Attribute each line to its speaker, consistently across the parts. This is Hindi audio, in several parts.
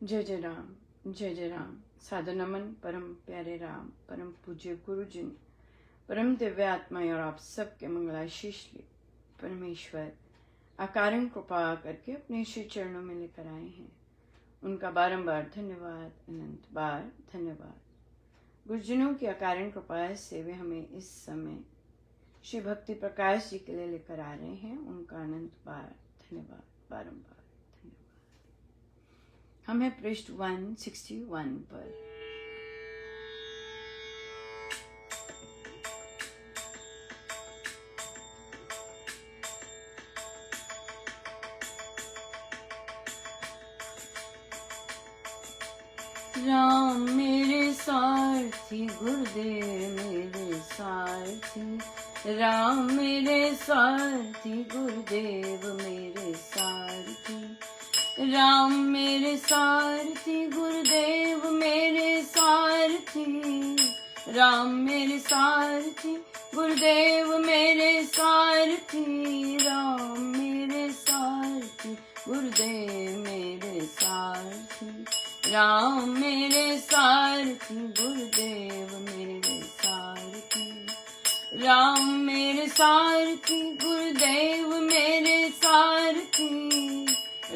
Speaker 1: जय जय राम, जय जय राम। सादर नमन परम प्यारे राम, परम पूज्य गुरुजन, परम दिव्य आत्माएं और आप सबके मंगलाशीष लिए परमेश्वर अकारण कृपा करके अपने श्री चरणों में लेकर आए हैं। उनका बारंबार धन्यवाद, अनंत बार धन्यवाद। गुरुजनों की अकारण कृपा से वे हमें इस समय श्री भक्ति प्रकाश जी के लिए लेकर आ रहे हैं। उनका अनंत बार धन्यवाद, बारंबार। हम हैं पृष्ठ 161 पर। राम मेरे सारथी, गुरुदेव मेरे सारथी। राम मेरे सारथी, गुरुदेव मेरे सारथी। राम मेरे सारथी, गुरुदेव मेरे सारथी। राम मेरे सारथी, गुरुदेव मेरे सारथी। राम मेरे सारथी, गुरुदेव मेरे सारथी। राम मेरे सारथी, गुरुदेव मेरे सारथी। राम मेरे सारथी, गुरुदेव मेरे सारथी।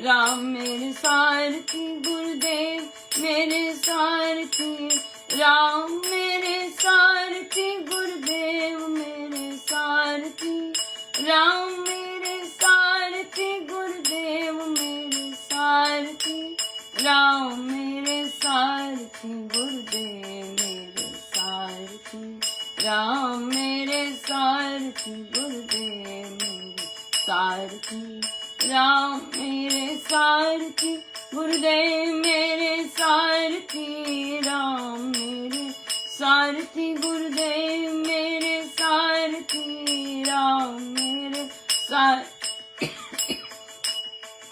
Speaker 1: राम मेरे सारथी, गुरुदेव मेरे सारथी। राम मेरे सारथी, गुरुदेव मेरे सारथी। राम मेरे सारथी, गुरुदेव मेरे सारथी। राम मेरे सारथी, गुरुदेव मेरे सारथी। राम मेरे सारथी, गुरुदेव मेरे सारथी। राम मेरे सारथी, गुरुदेव मेरे सारथी। राम मेरे सारथी, गुरुदेव मेरे सारथी। राम मेरे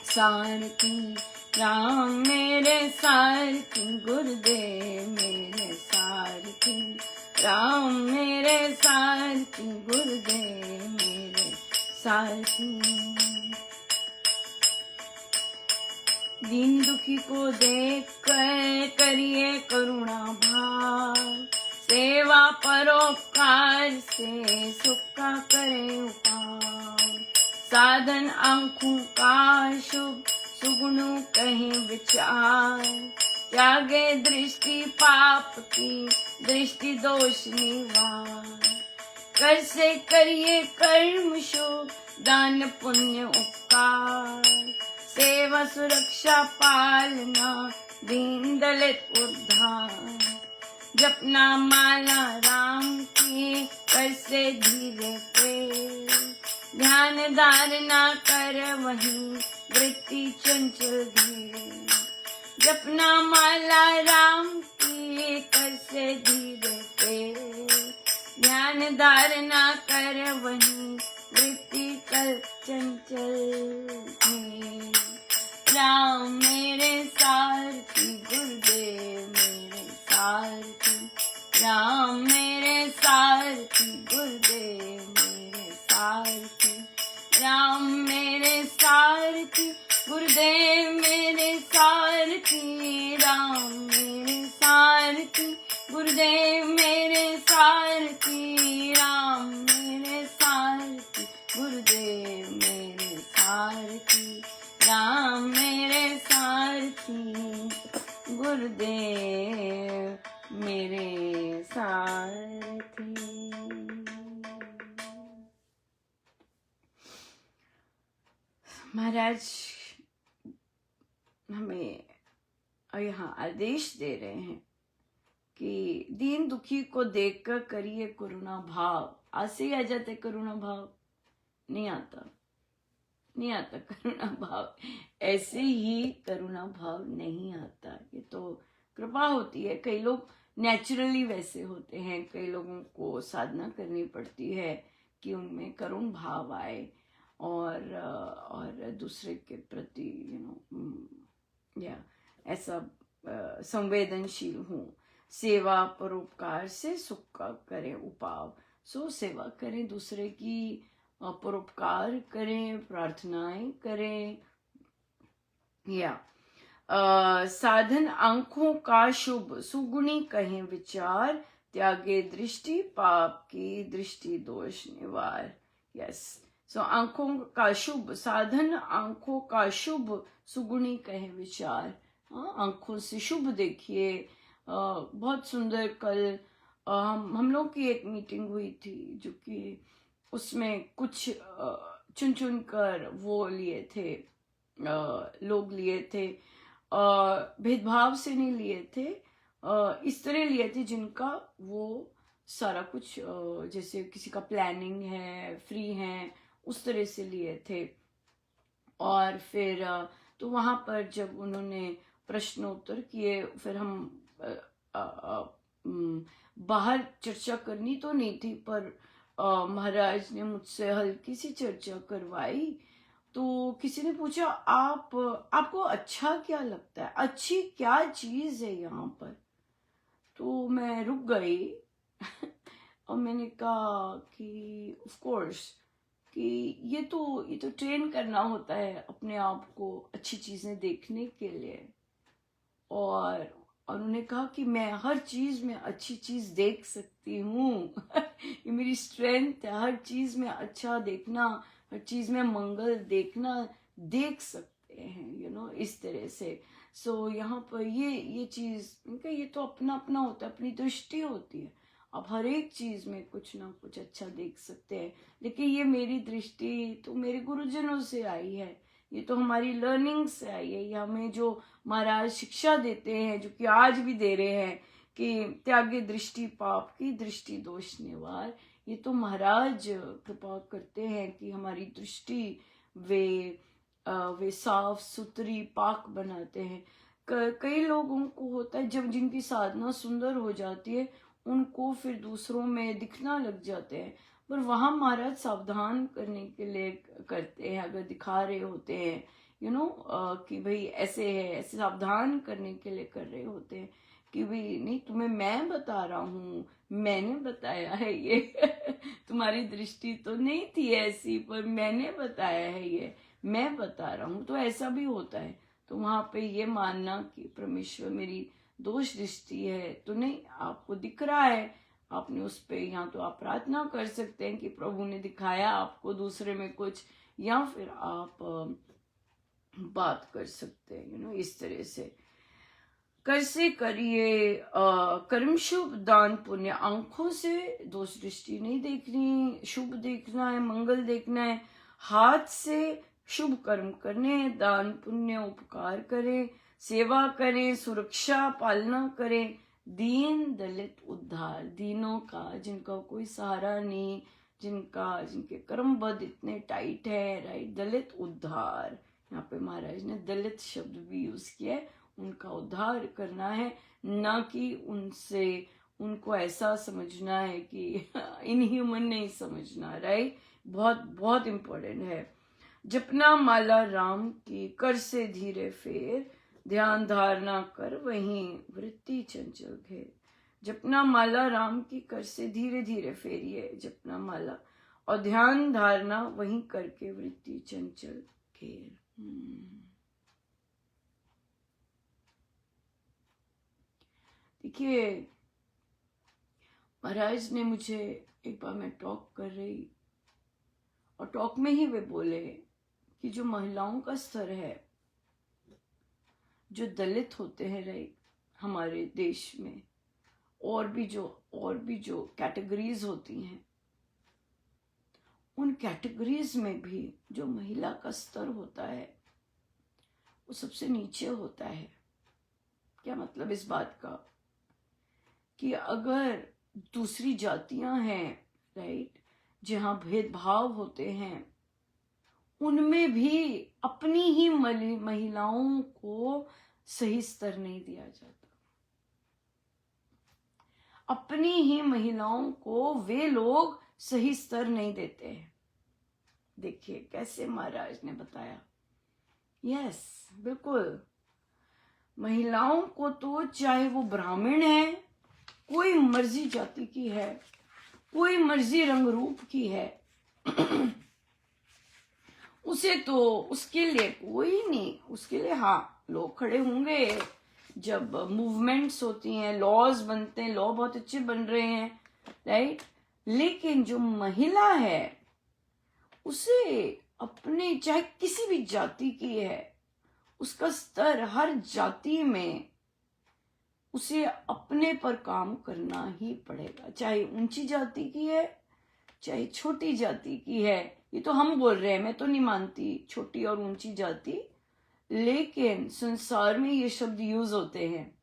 Speaker 1: सारथी। राम मेरे सारथी, गुरुदेव मेरे सारथी। राम मेरे सारथी, गुरुदेव मेरे सारथी। दीन दुखी को देख कर करिए करुणा भाव। सेवा परोपकार से सुख का करे उपाय। साधन आंखों का शुभ, सुगुणों कहीं विचार। त्यागे दृष्टि पाप की, दृष्टि दोष निवार। कर से करिए कर्म शुभ, दान पुण्य उपकार। सेवा सुरक्षा पालना, दीन दलित उद्धार। जपना माला राम की, कर से धीरे पे। ध्यान धारणा कर वहीं, वृत्ति चंचल धीरे। जपना माला राम की, कर से धीरे पे। ध्यान धारणा कर वहीं, वृत्ति कल चंचल धीरे। राम मेरे सारथी, गुरुदेव मेरे सारथी। राम मेरे सारथी, गुरुदेव मेरे सारथी। राम मेरे सारथी, गुरुदेव मेरे सारथी। राम मेरे सारथी, गुरुदेव मेरे सारथी। राम मेरे सारथी, गुरुदेव मेरे सारथी। राम मेरे सारथी, गुरुदेव मेरे सारथी। महाराज हमें यहाँ आदेश दे रहे हैं कि दीन दुखी को देखकर करिए करुणा भाव। ऐसे ही आ जाते करुणा भाव? नहीं आता, नहीं आता करुणा भाव। ऐसे ही करुणा भाव नहीं आता। ये तो कृपा होती है। कई लोग नेचुरली वैसे होते हैं, कई लोगों को साधना करनी पड़ती है कि उनमें करुण भाव आए और दूसरे के प्रति या ऐसा संवेदनशील हो। सेवा परोपकार से सुख का करें उपाय। सो सेवा करें, दूसरे की परोपकार करें, प्रार्थनाएं करें, या साधन आंखों का शुभ, सुगुणी कहें विचार, त्यागे दृष्टि पाप की, दृष्टि दोष निवार। यस, सो आंखों का शुभ, साधन आंखों का शुभ, सुगुणी कहें विचार। आंखों से शुभ देखिए। बहुत सुंदर कल हम लोग की एक मीटिंग हुई थी, जो कि उसमें कुछ चुन चुन कर वो लिए थे, लोग लिए थे, भेदभाव से नहीं लिए थे, इस तरह लिए थे जिनका वो सारा कुछ जैसे किसी का प्लानिंग है, फ्री है, उस तरह से लिए थे। और फिर तो वहां पर जब उन्होंने प्रश्नोत्तर किए, फिर हम बाहर चर्चा करनी तो नहीं थी, पर महाराज ने मुझसे हल्की सी चर्चा करवाई। तो किसी ने पूछा, आपको अच्छा क्या लगता है, अच्छी क्या चीज है यहाँ पर? तो मैं रुक गई और मैंने कहा कि ऑफ कोर्स कि ये तो ट्रेन करना होता है अपने आप को अच्छी चीजें देखने के लिए। और उन्होंने कहा कि मैं हर चीज में अच्छी चीज देख सकती हूँ ये मेरी स्ट्रेंथ है, हर चीज में अच्छा देखना, हर चीज में मंगल देखना, देख सकते हैं इस तरह से। सो यहाँ पर ये चीज, इनका ये तो अपना अपना होता है, अपनी दृष्टि होती है। आप हर एक चीज में कुछ ना कुछ अच्छा देख सकते हैं, लेकिन ये मेरी दृष्टि तो मेरे गुरुजनों से आई है, ये तो हमारी लर्निंग से आई है, ये हमें जो महाराज शिक्षा देते हैं, जो कि आज भी दे रहे हैं कि त्यागे दृष्टि पाप की, दृष्टि दोष निवार। ये तो महाराज कृपा करते हैं कि हमारी दृष्टि वे साफ सुथरी पाक बनाते हैं। कई लोगों को होता है, जब जिनकी साधना सुंदर हो जाती है, उनको फिर दूसरों में दिखना लग जाते हैं, पर वहां महाराज सावधान करने के लिए करते हैं। अगर दिखा रहे होते हैं कि भाई ऐसे है, ऐसे सावधान करने के लिए कर रहे होते हैं कि भाई नहीं, तुम्हें मैं बता रहा हूँ, मैंने बताया है ये तुम्हारी दृष्टि तो नहीं थी ऐसी, पर मैंने बताया है, ये मैं बता रहा हूँ। तो ऐसा भी होता है। तो वहां पे ये मानना कि परमेश्वर मेरी दोष दृष्टि है तो नहीं, आपको दिख रहा है, आपने उस पे, यहाँ तो आप प्रार्थना कर सकते हैं कि प्रभु ने दिखाया आपको दूसरे में कुछ, या फिर आप बात कर सकते हैं इस तरह से। कर से करिए कर्म शुभ, दान पुण्य, आंखों से दोष दृष्टि नहीं देखनी, शुभ देखना है, मंगल देखना है। हाथ से शुभ कर्म करने, दान पुण्य उपकार करें, सेवा करें, सुरक्षा पालना करें, दीन दलित उद्धार, दीनों का, जिनका कोई सहारा नहीं, जिनके कर्मबद्ध इतने टाइट है, राइट, दलित उद्धार। यहाँ पे महाराज ने दलित शब्द भी यूज किया है, उनका उद्धार करना है, ना कि उनको ऐसा समझना है कि इनह्यूमन नहीं समझना, राइट। बहुत बहुत इंपॉर्टेंट है। जपना माला राम की, कर से धीरे फेर, ध्यान धारणा कर वहीं वृत्ति चंचल घेर। जपना माला राम की, कर से धीरे धीरे फेरिए जपना माला, और ध्यान धारणा वहीं करके वृत्ति चंचल घेर। देखिए, महाराज ने मुझे एक बार, मैं टॉक कर रही, और टॉक में ही वे बोले कि जो महिलाओं का स्तर है, जो दलित होते हैं राइट हमारे देश में, और भी जो कैटेगरीज होती हैं, उन कैटेगरीज में भी जो महिला का स्तर होता है वो सबसे नीचे होता है। क्या मतलब इस बात का? कि अगर दूसरी जातियां हैं राइट, जहां भेदभाव होते हैं, उनमें भी अपनी ही महिलाओं को सही स्तर नहीं दिया जाता। अपनी ही महिलाओं को वे लोग सही स्तर नहीं देते हैं। देखिए कैसे महाराज ने बताया। यस, बिल्कुल। महिलाओं को तो चाहे वो ब्राह्मण है, कोई मर्जी जाति की है, कोई मर्जी रंग रूप की है उसे तो, उसके लिए कोई नहीं, उसके लिए हाँ लोग खड़े होंगे, जब मूवमेंट्स होती हैं, लॉज बनते हैं, लॉ बहुत अच्छे बन रहे हैं, राइट। लेकिन जो महिला है उसे अपने, चाहे किसी भी जाति की है, उसका स्तर हर जाति में उसे अपने पर काम करना ही पड़ेगा, चाहे ऊंची जाति की है चाहे छोटी जाति की है। ये तो हम बोल रहे हैं, मैं तो नहीं मानती छोटी और ऊंची जाति, लेकिन संसार में ये शब्द यूज होते हैं।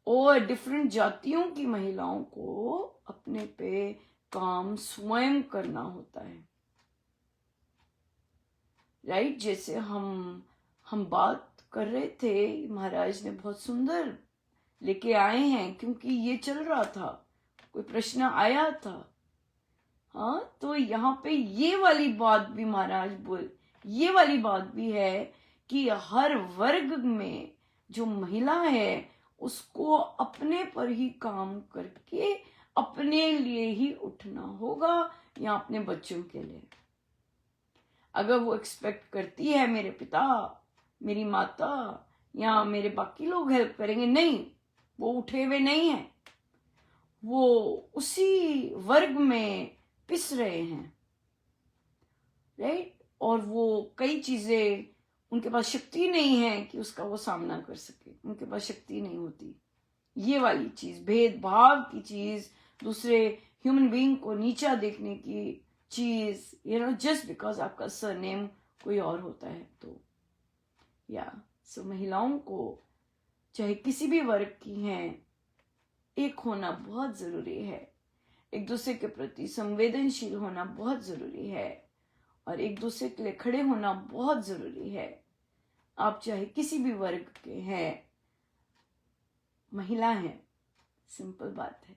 Speaker 1: और डिफरेंट जातियों की महिलाओं को अपने पे काम स्वयं करना होता है, राइट। जैसे हम बात कर रहे थे, महाराज ने बहुत सुंदर लेके आए हैं, क्योंकि ये चल रहा था, कोई प्रश्न आया था। हाँ, तो यहाँ पे ये वाली बात भी महाराज ये वाली बात भी है कि हर वर्ग में जो महिला है उसको अपने पर ही काम करके अपने लिए ही उठना होगा, या अपने बच्चों के लिए। अगर वो एक्सपेक्ट करती है मेरे पिता, मेरी माता या मेरे बाकी लोग हेल्प करेंगे, नहीं, वो उठे हुए नहीं है, वो उसी वर्ग में पिस रहे हैं, राइट। और वो कई चीजें उनके पास शक्ति नहीं है कि उसका वो सामना कर सके, उनके पास शक्ति नहीं होती। ये वाली चीज, भेदभाव की चीज, दूसरे ह्यूमन बीइंग को नीचा देखने की चीज, जस्ट बिकॉज आपका सरनेम कोई और होता है। तो सो महिलाओं को चाहे किसी भी वर्ग की हैं, एक होना बहुत जरूरी है, एक दूसरे के प्रति संवेदनशील होना बहुत जरूरी है, और एक दूसरे के लिए खड़े होना बहुत जरूरी है। आप चाहे किसी भी वर्ग के हैं, महिला हैं, सिंपल बात है।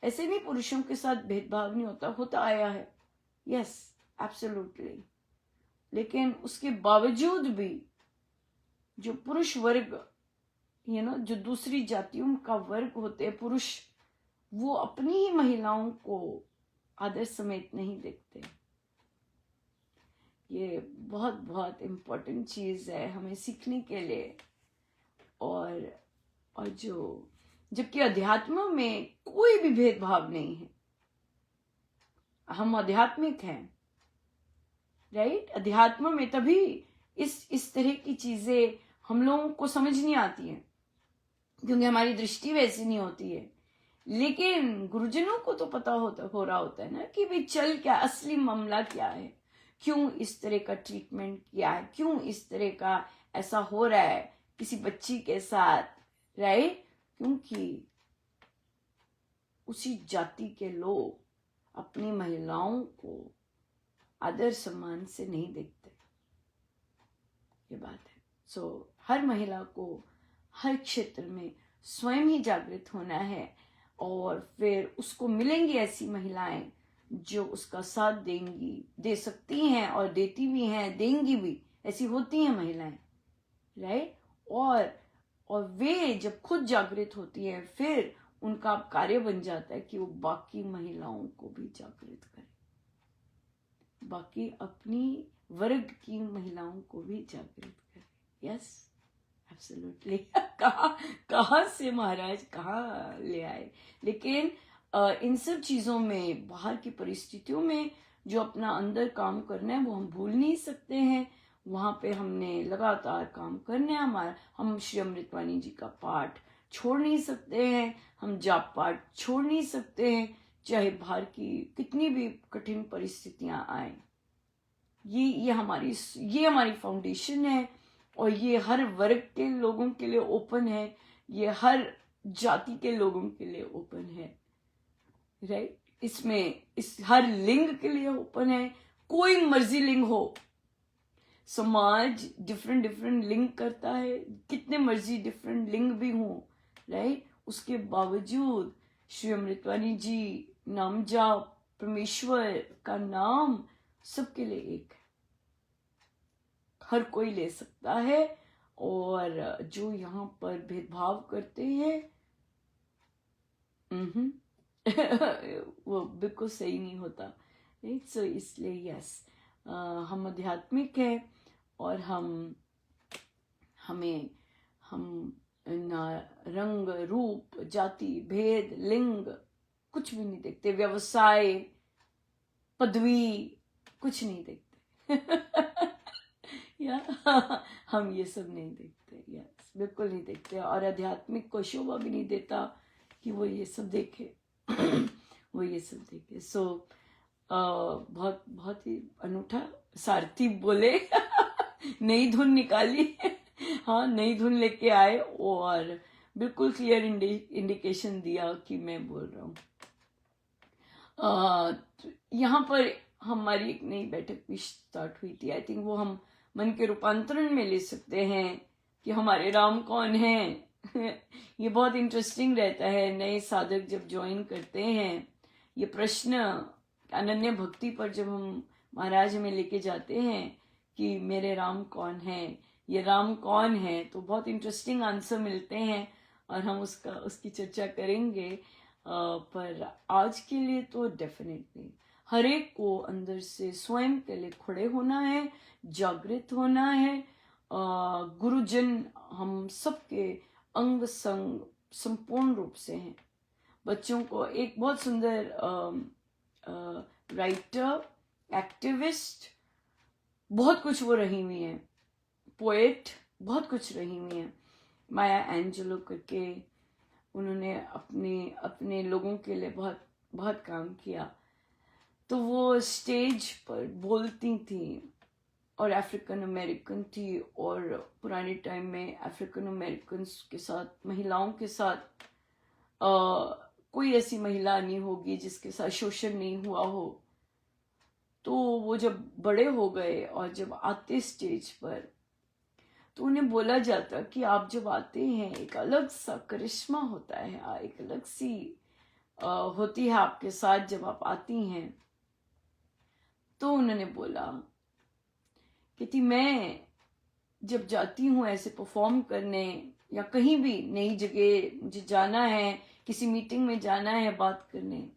Speaker 1: ऐसे नहीं पुरुषों के साथ भेदभाव नहीं होता आया है, यस एब्सोल्युटली। लेकिन उसके बावजूद भी जो पुरुष वर्ग, जो दूसरी जातियों का वर्ग होते हैं पुरुष, वो अपनी ही महिलाओं को आदर समेत नहीं देखते। ये बहुत बहुत इम्पोर्टेंट चीज है हमें सीखने के लिए। और जबकि अध्यात्म में कोई भी भेदभाव नहीं है, हम आध्यात्मिक हैं, राइट। अध्यात्म में तभी इस तरह की चीजें हम लोगों को समझ नहीं आती हैं, क्योंकि हमारी दृष्टि वैसी नहीं होती है। लेकिन गुरुजनों को तो पता हो रहा होता है ना कि भाई चल क्या, असली मामला क्या है, क्यों इस तरह का ट्रीटमेंट किया है, क्यों इस तरह का ऐसा हो रहा है किसी बच्ची के साथ, राइट। क्योंकि उसी जाति के लोग अपनी महिलाओं को आदर सम्मान से नहीं देखते, ये बात है। सो हर महिला को हर क्षेत्र में स्वयं ही जागृत होना है, और फिर उसको मिलेंगी ऐसी महिलाएं जो उसका साथ देंगी, दे सकती हैं और देती भी हैं, देंगी भी, ऐसी होती हैं महिलाएं, राइट। और वे जब खुद जागृत होती हैं, फिर उनका कार्य बन जाता है कि वो बाकी महिलाओं को भी जागृत करें, बाकी अपनी वर्ग की महिलाओं को भी जागृत करें। Yes absolutely. कहाँ से महाराज कहाँ ले आए। लेकिन इन सब चीजों में, बाहर की परिस्थितियों में जो अपना अंदर काम करना है वो हम भूल नहीं सकते हैं। वहां पे हमने लगातार काम करना है। हम श्री अमृतवाणी जी का पाठ छोड़ नहीं सकते हैं, हम जाप पाठ छोड़ नहीं सकते हैं, चाहे बाहर की कितनी भी कठिन परिस्थितियां आए। ये हमारी फाउंडेशन है, और ये हर वर्ग के लोगों के लिए ओपन है, ये हर जाति के लोगों के लिए ओपन है, राइट। इस हर लिंग के लिए ओपन है, कोई मर्जी लिंग हो। समाज डिफरेंट लिंग करता है, कितने मर्जी डिफरेंट लिंग भी हो, राइट। उसके बावजूद श्री अमृतवाणी जी नाम जाप, परमेश्वर का नाम सबके लिए एक है, हर कोई ले सकता है। और जो यहाँ पर भेदभाव करते हैं वो बिल्कुल सही नहीं होता, राइट। सो इसलिए यस, हम आध्यात्मिक हैं, और हम हमें हम ना रंग रूप जाति भेद लिंग कुछ भी नहीं देखते, व्यवसाय पदवी कुछ नहीं देखते या हम ये सब नहीं देखते, यस बिल्कुल नहीं देखते। और आध्यात्मिक को शोभा भी नहीं देता कि वो ये सब देखे वो ये सब देखे। सो बहुत बहुत ही अनूठा सारथी बोले नई धुन निकाली हाँ नई धुन लेके आए और बिल्कुल क्लियर इंडिकेशन दिया कि मैं बोल रहा हूँ। यहाँ पर हमारी एक नई बैठक भी स्टार्ट हुई थी। आई थिंक वो हम मन के रूपांतरण में ले सकते हैं कि हमारे राम कौन हैं ये बहुत इंटरेस्टिंग रहता है। नए साधक जब ज्वाइन करते हैं, ये प्रश्न अनन्य भक्ति पर जब हम महाराज में लेके जाते हैं कि मेरे राम कौन है, ये राम कौन है, तो बहुत इंटरेस्टिंग आंसर मिलते हैं और हम उसकी चर्चा करेंगे। पर आज के लिए तो डेफिनेटली हर एक को अंदर से स्वयं के लिए खड़े होना है, जागृत होना है। गुरुजन हम सबके अंग संग संपूर्ण रूप से हैं। बच्चों को एक बहुत सुंदर राइटर, एक्टिविस्ट, बहुत कुछ वो रही हुई हैं, पोएट, बहुत कुछ रही हुई हैं। माया एंजेलो करके उन्होंने अपने लोगों के लिए बहुत बहुत काम किया। तो वो स्टेज पर बोलती थी और अफ्रीकन अमेरिकन थी, और पुराने टाइम में अफ्रीकन अमेरिकन के साथ, महिलाओं के साथ कोई ऐसी महिला नहीं होगी जिसके साथ शोषण नहीं हुआ हो। तो वो जब बड़े हो गए और जब आते स्टेज पर, तो उन्हें बोला जाता कि आप जब आते हैं एक अलग सा करिश्मा होता है, एक अलग सी होती है आपके साथ जब आप आती हैं। तो उन्होंने बोला कि मैं जब जाती हूँ ऐसे परफॉर्म करने या कहीं भी नई जगह मुझे जाना है, किसी मीटिंग में जाना है बात करने,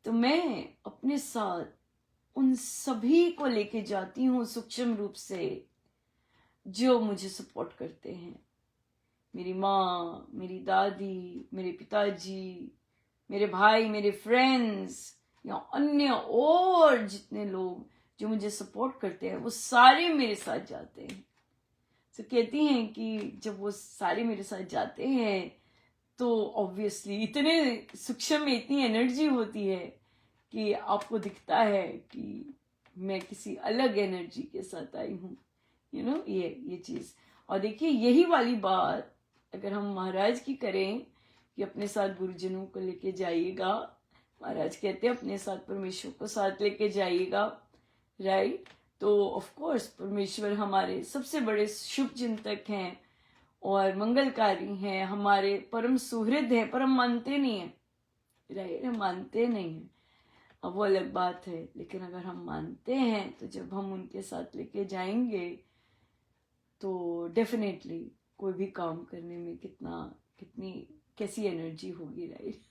Speaker 1: तो मैं अपने साथ उन सभी को लेके जाती हूँ सूक्ष्म रूप से जो मुझे सपोर्ट करते हैं। मेरी माँ, मेरी दादी, मेरे पिताजी, मेरे भाई, मेरे फ्रेंड्स या अन्य और जितने लोग जो मुझे सपोर्ट करते हैं, वो सारे मेरे साथ जाते हैं। तो कहती हैं कि जब वो सारे मेरे साथ जाते हैं तो ऑब्वियसली इतने सूक्ष्म में इतनी एनर्जी होती है कि आपको दिखता है कि मैं किसी अलग एनर्जी के साथ आई हूँ, यू नो, ये चीज। और देखिए यही वाली बात अगर हम महाराज की करें कि अपने साथ गुरुजनों को लेके जाइएगा, महाराज कहते हैं अपने साथ परमेश्वर को साथ लेके जाइएगा, राइट। तो ऑफ कोर्स परमेश्वर हमारे सबसे बड़े शुभ चिंतक हैं और मंगलकारी हैं, हमारे परम सुहृद हैं, पर हम मानते नहीं हैं, राइट, हम मानते नहीं हैं, अब वो अलग बात है। लेकिन अगर हम मानते हैं तो जब हम उनके साथ लेके जाएंगे तो डेफिनेटली कोई भी काम करने में कितनी कैसी एनर्जी होगी, राइट।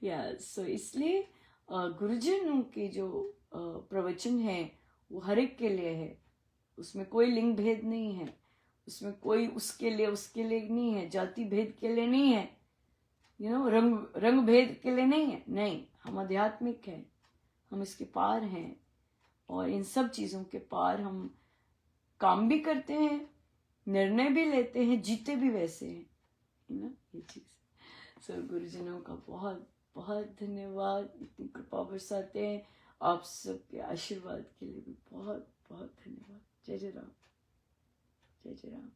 Speaker 1: या सो इसलिए गुरुजनों के जो प्रवचन है वो हर एक के लिए है, उसमें कोई लिंग भेद नहीं है, उसमें कोई उसके लिए नहीं है, जाति भेद के लिए नहीं है, यू नो, रंग भेद के लिए नहीं है। नहीं, हम आध्यात्मिक हैं, हम इसके पार हैं और इन सब चीजों के पार हम काम भी करते हैं, निर्णय भी लेते हैं, जीते भी वैसे हैं, यू नो, ये चीज। सो गुरुजनों का बहुत बहुत धन्यवाद, इतनी कृपा बरसाते हैं, आप सबके आशीर्वाद के लिए भी बहुत बहुत धन्यवाद। जय जय राम, जय जय राम।